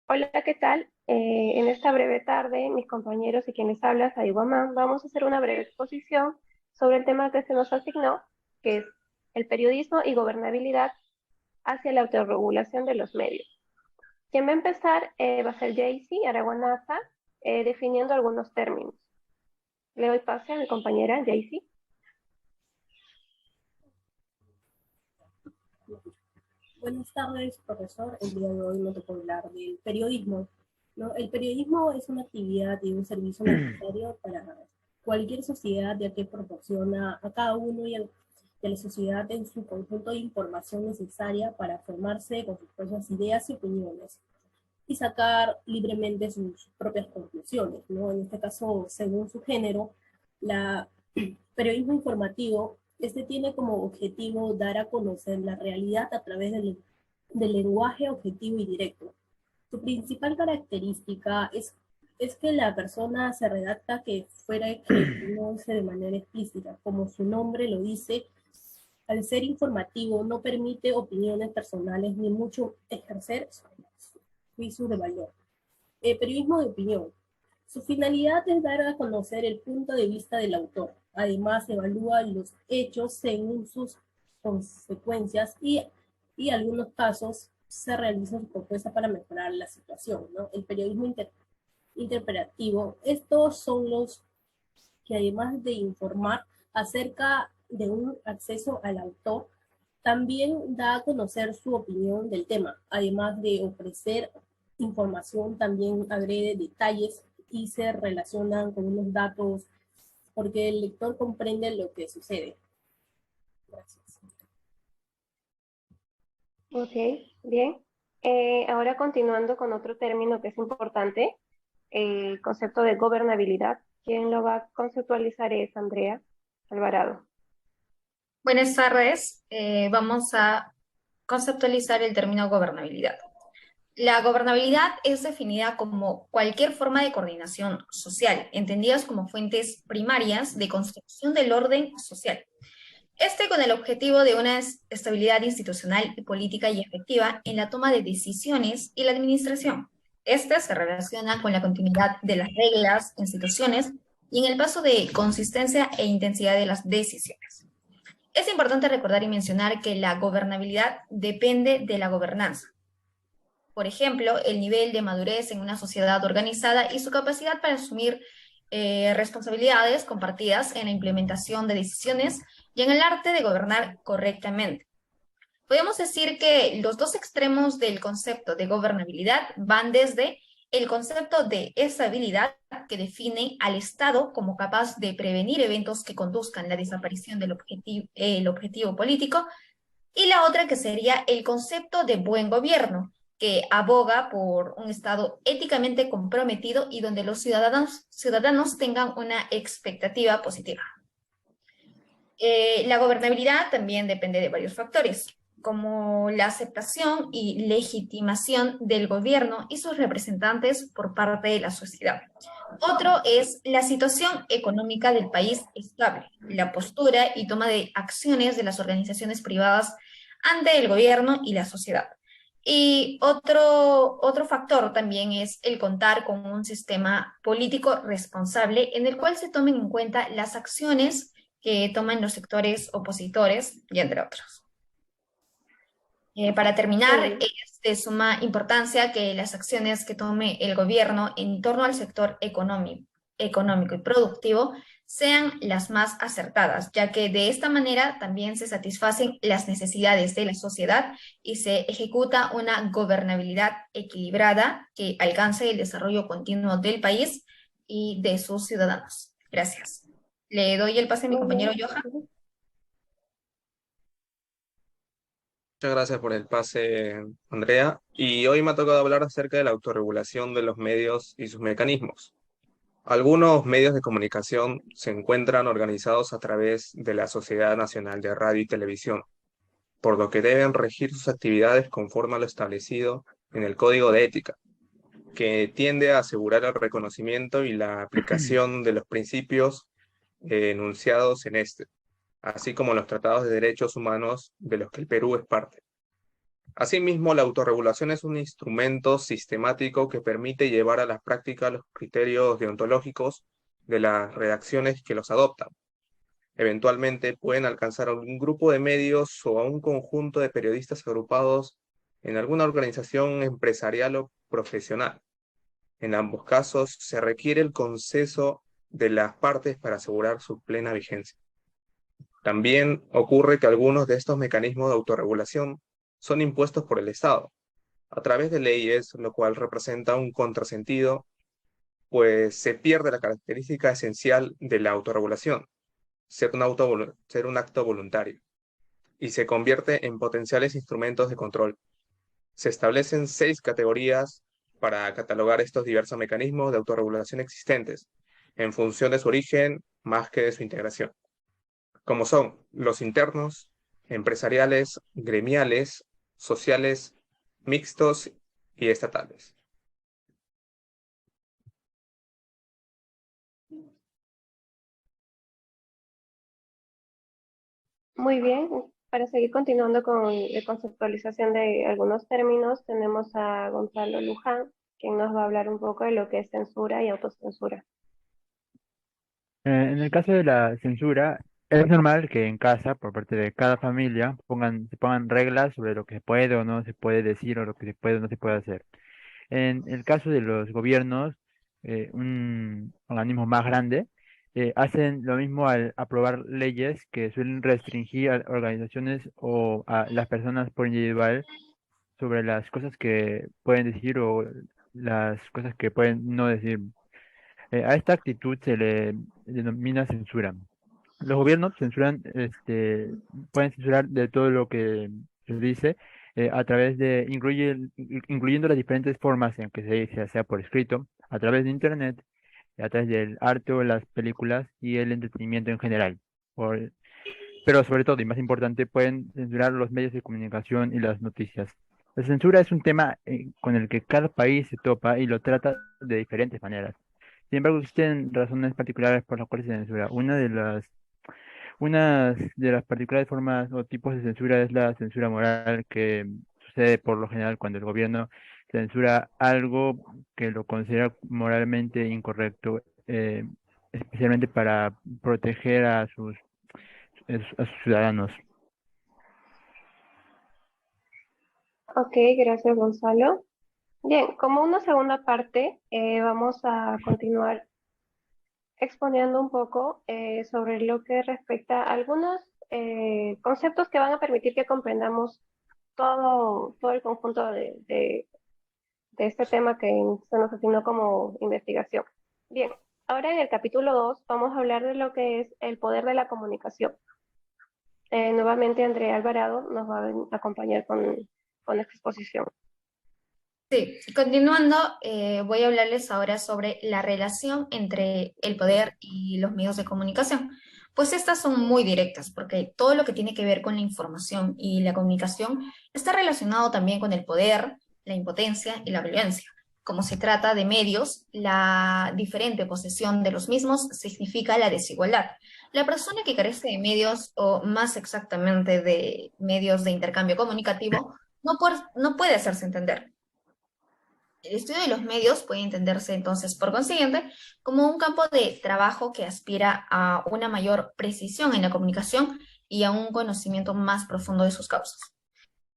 Hola, ¿qué tal? En esta breve tarde, mis compañeros y quienes hablan, Sadigüamán, vamos a hacer una breve exposición sobre el tema que se nos asignó, que es el periodismo y gobernabilidad hacia la autorregulación de los medios. Quien va a empezar va a ser Jaycee Araguanaza, definiendo algunos términos. Le doy pase a mi compañera Jaycee. Buenas tardes, profesor. El día de hoy me tocó hablar del periodismo, ¿no? El periodismo es una actividad y un servicio necesario para cualquier sociedad, ya que proporciona a cada uno y a la sociedad en su conjunto de información necesaria para formarse con sus propias ideas y opiniones y sacar libremente sus propias conclusiones, ¿no? En este caso, según su género, la periodismo informativo, este tiene como objetivo dar a conocer la realidad a través del lenguaje objetivo y directo. Su principal característica es que la persona se redacta que fuera que no dice de manera explícita, como su nombre lo dice, al ser informativo no permite opiniones personales ni mucho ejercer juicios de valor. Periodismo de opinión. Su finalidad es dar a conocer el punto de vista del autor. Además, evalúa los hechos según sus consecuencias y en algunos casos se realizan propuestas para mejorar la situación, ¿no? El periodismo interpretativo. Estos son los que además de informar acerca de un acceso al autor, también da a conocer su opinión del tema, además de ofrecer información, también agrede detalles y se relacionan con unos datos porque el lector comprende lo que sucede. Gracias. Ok, bien. Ahora continuando con otro término que es importante, el concepto de gobernabilidad. Quien lo va a conceptualizar es Andrea Alvarado. Buenas tardes. Vamos a conceptualizar el término gobernabilidad. La gobernabilidad es definida como cualquier forma de coordinación social, entendidas como fuentes primarias de construcción del orden social. Este con el objetivo de una estabilidad institucional y política y efectiva en la toma de decisiones y la administración. Este se relaciona con la continuidad de las reglas, instituciones y en el paso de consistencia e intensidad de las decisiones. Es importante recordar y mencionar que la gobernabilidad depende de la gobernanza. Por ejemplo, el nivel de madurez en una sociedad organizada y su capacidad para asumir responsabilidades compartidas en la implementación de decisiones y en el arte de gobernar correctamente. Podemos decir que los dos extremos del concepto de gobernabilidad van desde el concepto de estabilidad, que define al Estado como capaz de prevenir eventos que conduzcan a la desaparición del objetivo político, y la otra que sería el concepto de buen gobierno, que aboga por un Estado éticamente comprometido y donde los ciudadanos tengan una expectativa positiva. La gobernabilidad también depende de varios factores, como la aceptación y legitimación del gobierno y sus representantes por parte de la sociedad. Otro es la situación económica del país estable, la postura y toma de acciones de las organizaciones privadas ante el gobierno y la sociedad. Y otro factor también es el contar con un sistema político responsable en el cual se tomen en cuenta las acciones que toman los sectores opositores y entre otros. Para terminar, Sí, es de suma importancia que las acciones que tome el gobierno en torno al sector económico y productivo sean las más acertadas, ya que de esta manera también se satisfacen las necesidades de la sociedad y se ejecuta una gobernabilidad equilibrada que alcance el desarrollo continuo del país y de sus ciudadanos. Gracias. Le doy el pase a mi muy compañero bien. Johan. Ujú. Muchas gracias por el pase, Andrea. Y hoy me ha tocado hablar acerca de la autorregulación de los medios y sus mecanismos. Algunos medios de comunicación se encuentran organizados a través de la Sociedad Nacional de Radio y Televisión, por lo que deben regir sus actividades conforme a lo establecido en el Código de Ética, que tiende a asegurar el reconocimiento y la aplicación de los principios enunciados en este, así como los tratados de derechos humanos de los que el Perú es parte. Asimismo, la autorregulación es un instrumento sistemático que permite llevar a la práctica los criterios deontológicos de las redacciones que los adoptan. Eventualmente pueden alcanzar a un grupo de medios o a un conjunto de periodistas agrupados en alguna organización empresarial o profesional. En ambos casos, se requiere el consenso de las partes para asegurar su plena vigencia. También ocurre que algunos de estos mecanismos de autorregulación son impuestos por el Estado, a través de leyes, lo cual representa un contrasentido, pues se pierde la característica esencial de la autorregulación, ser un acto voluntario, y se convierte en potenciales instrumentos de control. Se establecen 6 categorías para catalogar estos diversos mecanismos de autorregulación existentes, en función de su origen más que de su integración, como son los internos, empresariales, gremiales, sociales, mixtos y estatales. Muy bien, para seguir continuando con la conceptualización de algunos términos, tenemos a Gonzalo Luján, quien nos va a hablar un poco de lo que es censura y autocensura. En el caso de la censura, es normal que en casa, por parte de cada familia, se pongan reglas sobre lo que se puede o no se puede decir o lo que se puede o no se puede hacer. En el caso de los gobiernos, un organismo más grande, hacen lo mismo al aprobar leyes que suelen restringir a organizaciones o a las personas por individual sobre las cosas que pueden decir o las cosas que pueden no decir. A esta actitud se le denomina censura. Los gobiernos pueden censurar de todo lo que se dice a través incluyendo las diferentes formas en que se dice, sea por escrito, a través de internet, a través del arte o las películas y el entretenimiento en general. Por- pero sobre todo, y más importante, pueden censurar los medios de comunicación y las noticias. La censura es un tema con el que cada país se topa y lo trata de diferentes maneras. Sin embargo, existen razones particulares por las cuales se censura. Una de las particulares formas o tipos de censura es la censura moral, que sucede por lo general cuando el gobierno censura algo que lo considera moralmente incorrecto, especialmente para proteger a sus ciudadanos. Ok, gracias Gonzalo. Bien, como una segunda parte, vamos a continuar exponiendo un poco sobre lo que respecta a algunos conceptos que van a permitir que comprendamos todo el conjunto de este tema que se nos asignó como investigación. Bien, ahora en el capítulo 2 vamos a hablar de lo que es el poder de la comunicación. Nuevamente Andrea Alvarado nos va a acompañar con esta exposición. Sí, continuando, voy a hablarles ahora sobre la relación entre el poder y los medios de comunicación. Pues estas son muy directas, porque todo lo que tiene que ver con la información y la comunicación está relacionado también con el poder, la impotencia y la violencia. Como se trata de medios, la diferente posesión de los mismos significa la desigualdad. La persona que carece de medios, o más exactamente de medios de intercambio comunicativo, no puede hacerse entender. El estudio de los medios puede entenderse entonces, por consiguiente, como un campo de trabajo que aspira a una mayor precisión en la comunicación y a un conocimiento más profundo de sus causas.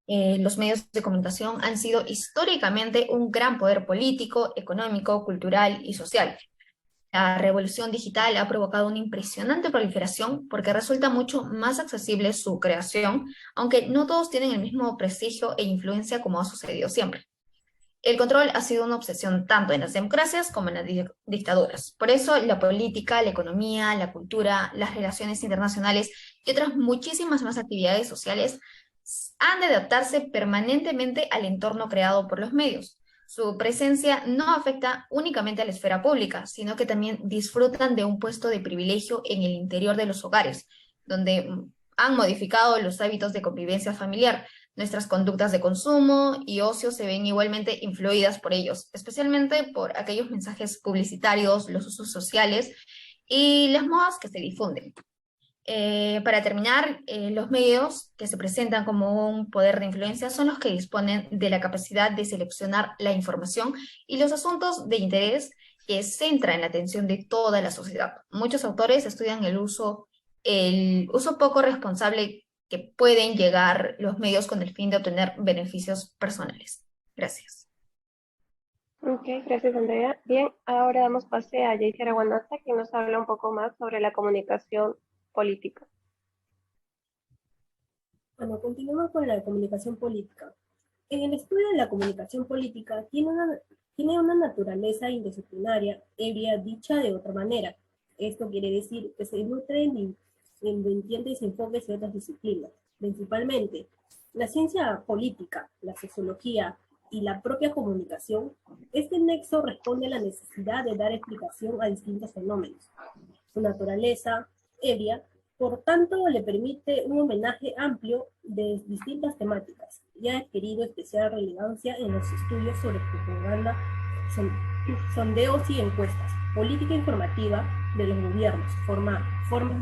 Los medios de comunicación han sido históricamente un gran poder político, económico, cultural y social. La revolución digital ha provocado una impresionante proliferación porque resulta mucho más accesible su creación, aunque no todos tienen el mismo prestigio e influencia como ha sucedido siempre. El control ha sido una obsesión tanto en las democracias como en las dictaduras. Por eso, la política, la economía, la cultura, las relaciones internacionales y otras muchísimas más actividades sociales han de adaptarse permanentemente al entorno creado por los medios. Su presencia no afecta únicamente a la esfera pública, sino que también disfrutan de un puesto de privilegio en el interior de los hogares, donde han modificado los hábitos de convivencia familiar. Nuestras conductas de consumo y ocio se ven igualmente influidas por ellos, especialmente por aquellos mensajes publicitarios, los usos sociales y las modas que se difunden. Para terminar, los medios que se presentan como un poder de influencia son los que disponen de la capacidad de seleccionar la información y los asuntos de interés que centran la atención de toda la sociedad. Muchos autores estudian el uso poco responsable que pueden llegar los medios con el fin de obtener beneficios personales. Gracias. Ok, gracias Andrea. Bien, ahora damos pase a Jaycee Araguanata, que nos habla un poco más sobre la comunicación política. Bueno, continuamos con la comunicación política. En el estudio de la comunicación política tiene una naturaleza indisciplinaria, ebria, dicha de otra manera. Esto quiere decir que se nutre en vertientes y enfoques de otras disciplinas, principalmente la ciencia política, la sociología y la propia comunicación. Este nexo responde a la necesidad de dar explicación a distintos fenómenos. Su naturaleza ebria, por tanto, le permite un homenaje amplio de distintas temáticas y ha adquirido especial relevancia en los estudios sobre propaganda, sondeos y encuestas, política informativa de los gobiernos, formas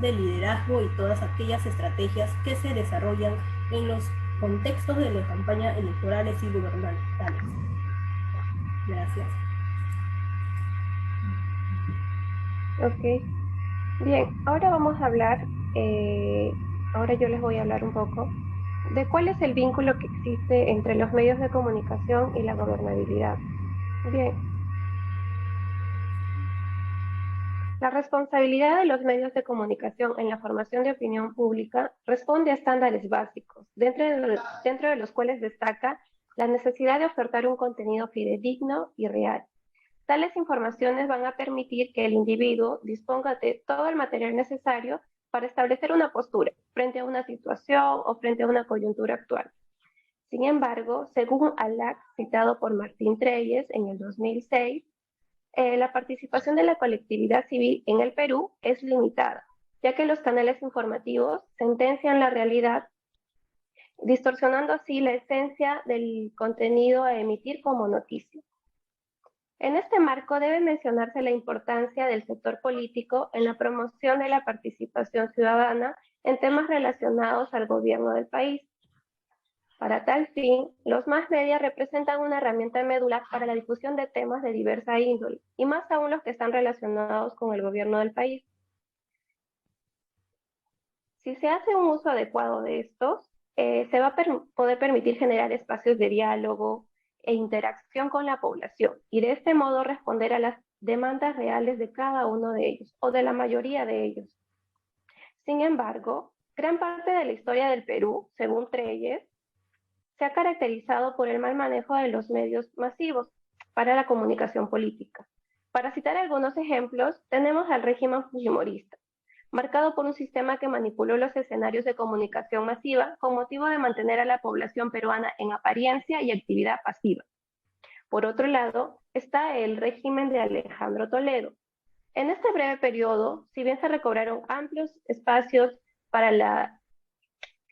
de liderazgo y todas aquellas estrategias que se desarrollan en los contextos de las campañas electorales y gubernamentales. Gracias. Ok, bien, ahora vamos a hablar, ahora yo les voy a hablar un poco de cuál es el vínculo que existe entre los medios de comunicación y la gobernabilidad. Bien, la responsabilidad de los medios de comunicación en la formación de opinión pública responde a estándares básicos, dentro de los cuales destaca la necesidad de ofertar un contenido fidedigno y real. Tales informaciones van a permitir que el individuo disponga de todo el material necesario para establecer una postura frente a una situación o frente a una coyuntura actual. Sin embargo, según ALAC, citado por Martín Treyes en el 2006, la participación de la colectividad civil en el Perú es limitada, ya que los canales informativos sentencian la realidad, distorsionando así la esencia del contenido a emitir como noticia. En este marco debe mencionarse la importancia del sector político en la promoción de la participación ciudadana en temas relacionados al gobierno del país. Para tal fin, los más media representan una herramienta medular para la difusión de temas de diversa índole, y más aún los que están relacionados con el gobierno del país. Si se hace un uso adecuado de estos, se va a poder permitir generar espacios de diálogo e interacción con la población, y de este modo responder a las demandas reales de cada uno de ellos, o de la mayoría de ellos. Sin embargo, gran parte de la historia del Perú, según Treyes, se ha caracterizado por el mal manejo de los medios masivos para la comunicación política. Para citar algunos ejemplos, tenemos al régimen fujimorista, marcado por un sistema que manipuló los escenarios de comunicación masiva con motivo de mantener a la población peruana en apariencia y actividad pasiva. Por otro lado, está el régimen de Alejandro Toledo. En este breve periodo, si bien se recobraron amplios espacios para la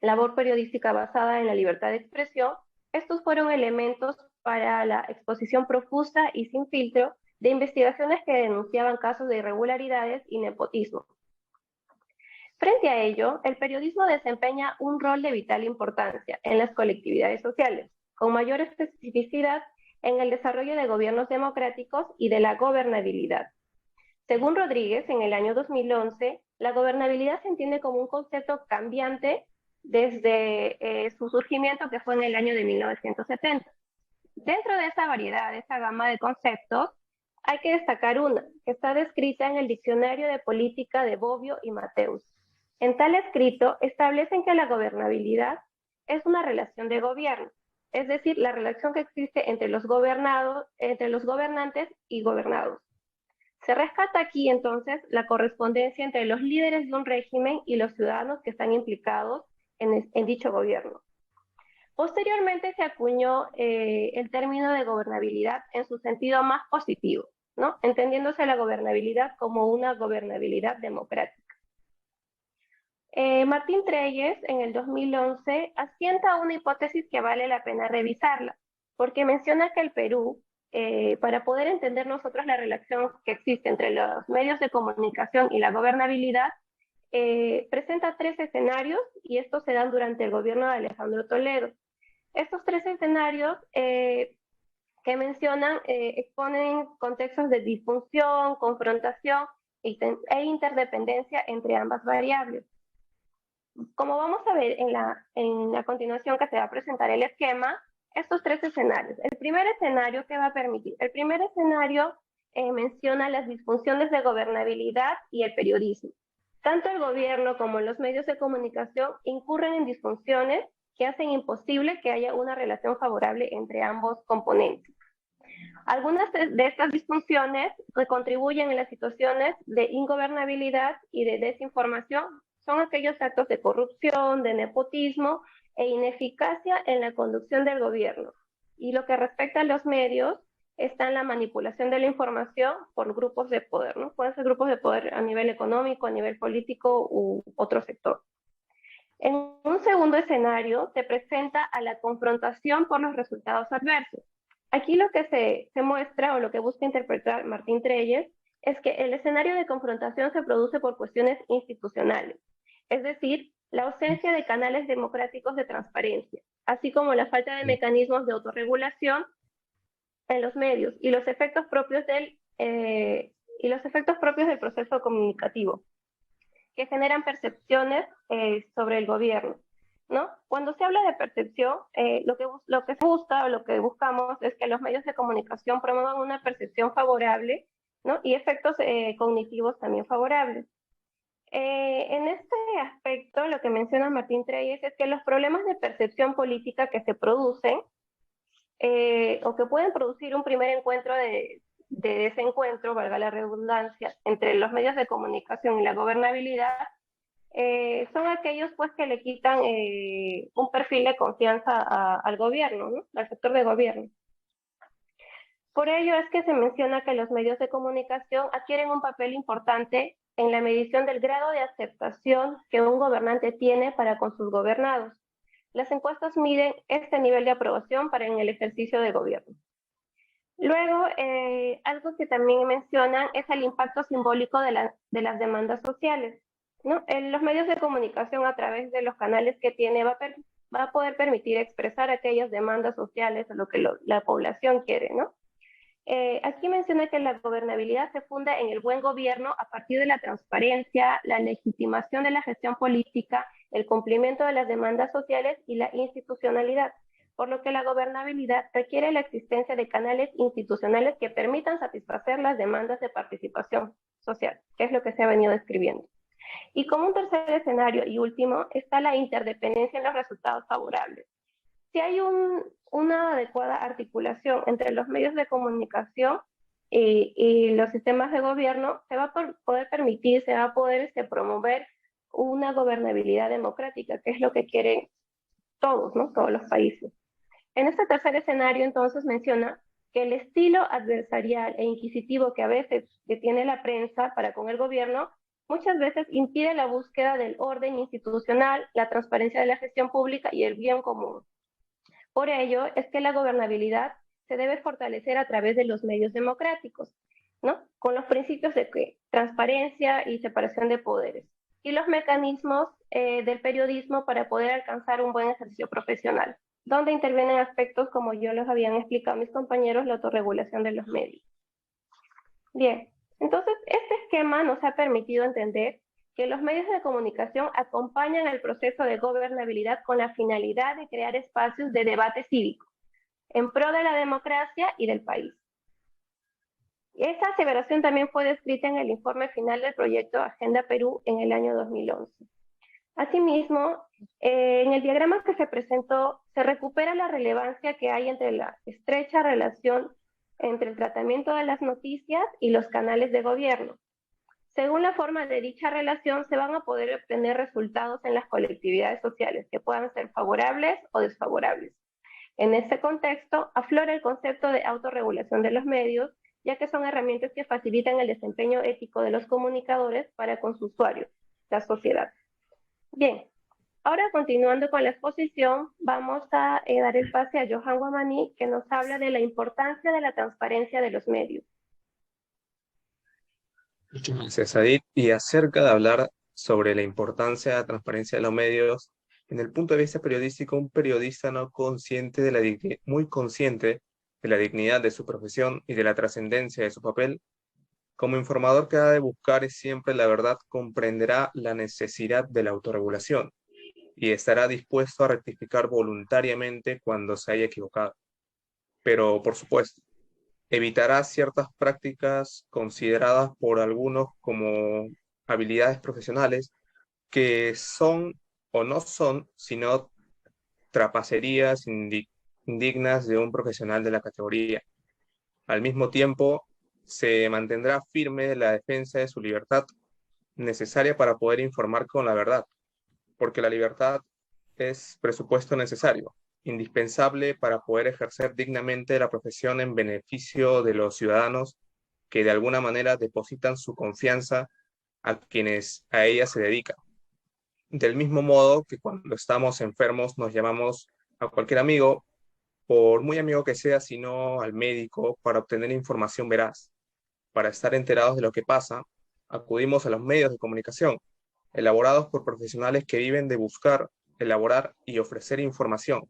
labor periodística basada en la libertad de expresión, estos fueron elementos para la exposición profusa y sin filtro de investigaciones que denunciaban casos de irregularidades y nepotismo. Frente a ello, el periodismo desempeña un rol de vital importancia en las colectividades sociales, con mayor especificidad en el desarrollo de gobiernos democráticos y de la gobernabilidad. Según Rodríguez, en el año 2011, la gobernabilidad se entiende como un concepto cambiante desde su surgimiento, que fue en el año de 1970. Dentro de esa variedad, de esa gama de conceptos, hay que destacar una, que está descrita en el Diccionario de Política de Bobbio y Mateus. En tal escrito, establecen que la gobernabilidad es una relación de gobierno, es decir, la relación que existe entre los gobernantes y gobernados. Se rescata aquí entonces la correspondencia entre los líderes de un régimen y los ciudadanos que están implicados en dicho gobierno. Posteriormente se acuñó el término de gobernabilidad en su sentido más positivo, ¿no? Entendiéndose la gobernabilidad como una gobernabilidad democrática. Martín Treyes, en el 2011, asienta una hipótesis que vale la pena revisarla, porque menciona que el Perú, para poder entender nosotros la relación que existe entre los medios de comunicación y la gobernabilidad, presenta tres escenarios y estos se dan durante el gobierno de Alejandro Toledo. Estos tres escenarios que mencionan exponen contextos de disfunción, confrontación e interdependencia entre ambas variables. Como vamos a ver en la continuación que se va a presentar el esquema, estos tres escenarios. El primer escenario menciona las disfunciones de gobernabilidad y el periodismo. Tanto el gobierno como los medios de comunicación incurren en disfunciones que hacen imposible que haya una relación favorable entre ambos componentes. Algunas de estas disfunciones que contribuyen en las situaciones de ingobernabilidad y de desinformación son aquellos actos de corrupción, de nepotismo e ineficacia en la conducción del gobierno. Y lo que respecta a los medios, está en la manipulación de la información por grupos de poder, ¿no? Pueden ser grupos de poder a nivel económico, a nivel político u otro sector. En un segundo escenario, se presenta a la confrontación por los resultados adversos. Aquí lo que se muestra o lo que busca interpretar Martín Treyes es que el escenario de confrontación se produce por cuestiones institucionales, es decir, la ausencia de canales democráticos de transparencia, así como la falta de mecanismos de autorregulación en los medios y los efectos propios del proceso comunicativo, que generan percepciones sobre el gobierno, ¿no? Cuando se habla de percepción, lo que se busca o lo que buscamos es que los medios de comunicación promuevan una percepción favorable, ¿no? Y efectos cognitivos también favorables. En este aspecto, lo que menciona Martín Treyes es que los problemas de percepción política que se producen o que pueden producir un primer encuentro de desencuentro, valga la redundancia, entre los medios de comunicación y la gobernabilidad, son aquellos pues que le quitan un perfil de confianza al gobierno, ¿no? Al sector de gobierno. Por ello es que se menciona que los medios de comunicación adquieren un papel importante en la medición del grado de aceptación que un gobernante tiene para con sus gobernados. Las encuestas miden este nivel de aprobación para en el ejercicio de gobierno. Luego, algo que también mencionan es el impacto simbólico de las demandas sociales, ¿no? Los medios de comunicación a través de los canales que tiene va a poder permitir expresar aquellas demandas sociales o lo que la población quiere, ¿no? Aquí menciona que la gobernabilidad se funda en el buen gobierno a partir de la transparencia, la legitimación de la gestión política, el cumplimiento de las demandas sociales y la institucionalidad, por lo que la gobernabilidad requiere la existencia de canales institucionales que permitan satisfacer las demandas de participación social, que es lo que se ha venido describiendo. Y como un tercer escenario y último está la interdependencia en los resultados favorables. Si hay una adecuada articulación entre los medios de comunicación y los sistemas de gobierno, se va a poder permitir, se va a poder promover una gobernabilidad democrática, que es lo que quieren todos, ¿no? Todos los países. En este tercer escenario, entonces, menciona que el estilo adversarial e inquisitivo que a veces tiene la prensa para con el gobierno, muchas veces impide la búsqueda del orden institucional, la transparencia de la gestión pública y el bien común. Por ello, es que la gobernabilidad se debe fortalecer a través de los medios democráticos, ¿no? Con los principios de transparencia y separación de poderes, y los mecanismos del periodismo para poder alcanzar un buen ejercicio profesional, donde intervienen aspectos como yo los habían explicado mis compañeros, la autorregulación de los medios. Bien, entonces este esquema nos ha permitido entender que los medios de comunicación acompañan el proceso de gobernabilidad con la finalidad de crear espacios de debate cívico en pro de la democracia y del país. Esta aseveración también fue descrita en el informe final del proyecto Agenda Perú en el año 2011. Asimismo, en el diagrama que se presentó, se recupera la relevancia que hay entre la estrecha relación entre el tratamiento de las noticias y los canales de gobierno. Según la forma de dicha relación, se van a poder obtener resultados en las colectividades sociales que puedan ser favorables o desfavorables. En este contexto, aflora el concepto de autorregulación de los medios, ya que son herramientas que facilitan el desempeño ético de los comunicadores para con su usuario, la sociedad. Bien, ahora continuando con la exposición, vamos a dar el pase a Johan Guamaní, que nos habla de la importancia de la transparencia de los medios. Muchas gracias, Adit. Y acerca de hablar sobre la importancia de la transparencia de los medios, en el punto de vista periodístico, un periodista no consciente de muy consciente de la dignidad de su profesión y de la trascendencia de su papel, como informador que ha de buscar siempre la verdad, comprenderá la necesidad de la autorregulación y estará dispuesto a rectificar voluntariamente cuando se haya equivocado. Pero, por supuesto, evitará ciertas prácticas consideradas por algunos como habilidades profesionales que son o no son, sino trapacerías indignas de un profesional de la categoría. Al mismo tiempo, se mantendrá firme en la defensa de su libertad necesaria para poder informar con la verdad, porque la libertad es presupuesto necesario, indispensable para poder ejercer dignamente la profesión en beneficio de los ciudadanos que de alguna manera depositan su confianza a quienes a ella se dedican. Del mismo modo que cuando estamos enfermos nos llamamos a cualquier amigo, por muy amigo que sea, sino al médico para obtener información veraz. Para estar enterados de lo que pasa, acudimos a los medios de comunicación, elaborados por profesionales que viven de buscar, elaborar y ofrecer información,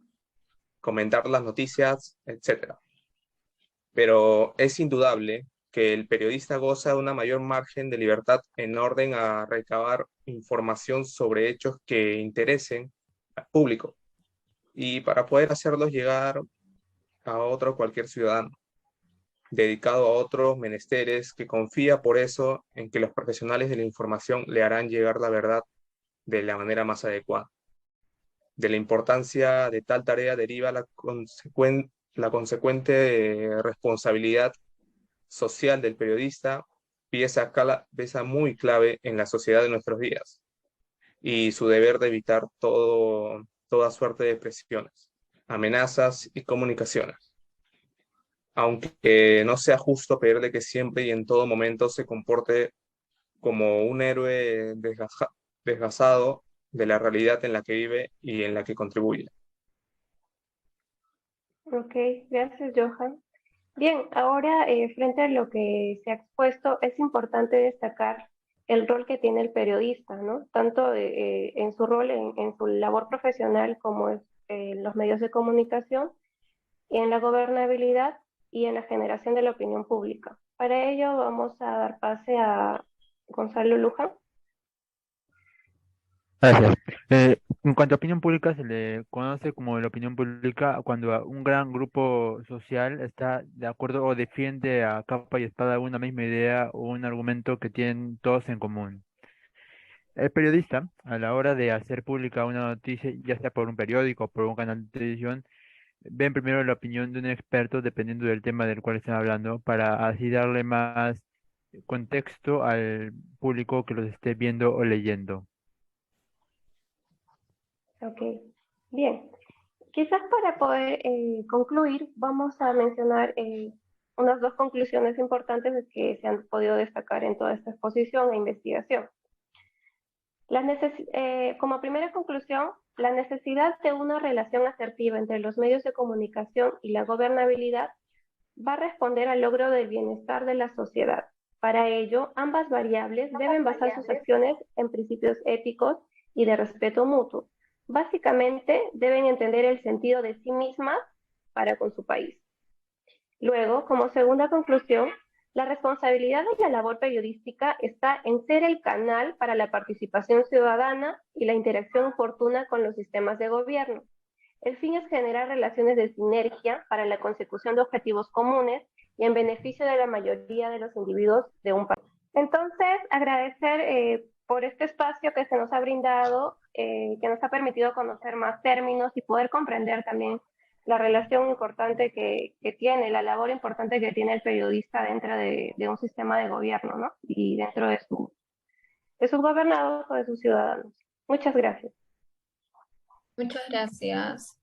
comentar las noticias, etc. Pero es indudable que el periodista goza de una mayor margen de libertad en orden a recabar información sobre hechos que interesen al público y para poder hacerlos llegar a otro cualquier ciudadano, dedicado a otros menesteres, que confía por eso en que los profesionales de la información le harán llegar la verdad de la manera más adecuada. De la importancia de tal tarea deriva la consecuente responsabilidad social del periodista, pieza muy clave en la sociedad de nuestros días, y su deber de evitar toda suerte de presiones, amenazas y comunicaciones. Aunque no sea justo pedirle que siempre y en todo momento se comporte como un héroe desgasado de la realidad en la que vive y en la que contribuye. Ok, gracias, Johan. Bien, ahora frente a lo que se ha expuesto, es importante destacar el rol que tiene el periodista, ¿no? Tanto en su rol, en su labor profesional como en los medios de comunicación, en la gobernabilidad y en la generación de la opinión pública. Para ello vamos a dar pase a Gonzalo Luján. Gracias. En cuanto a opinión pública, se le conoce como la opinión pública cuando un gran grupo social está de acuerdo o defiende a capa y espada una misma idea o un argumento que tienen todos en común. El periodista, a la hora de hacer pública una noticia, ya sea por un periódico o por un canal de televisión, ven primero la opinión de un experto dependiendo del tema del cual estén hablando, para así darle más contexto al público que los esté viendo o leyendo. Ok, bien. Quizás para poder concluir, vamos a mencionar unas dos conclusiones importantes que se han podido destacar en toda esta exposición e investigación. Como primera conclusión, la necesidad de una relación asertiva entre los medios de comunicación y la gobernabilidad va a responder al logro del bienestar de la sociedad. Para ello, ambas variables deben basar sus acciones en principios éticos y de respeto mutuo. Básicamente, deben entender el sentido de sí mismas para con su país. Luego, como segunda conclusión, la responsabilidad de la labor periodística está en ser el canal para la participación ciudadana y la interacción oportuna con los sistemas de gobierno. El fin es generar relaciones de sinergia para la consecución de objetivos comunes y en beneficio de la mayoría de los individuos de un país. Entonces, agradecer por este espacio que se nos ha brindado, que nos ha permitido conocer más términos y poder comprender también la relación importante que tiene, la labor importante que tiene el periodista dentro de un sistema de gobierno, ¿no? Y dentro de sus gobernados o de sus ciudadanos. Muchas gracias. Muchas gracias.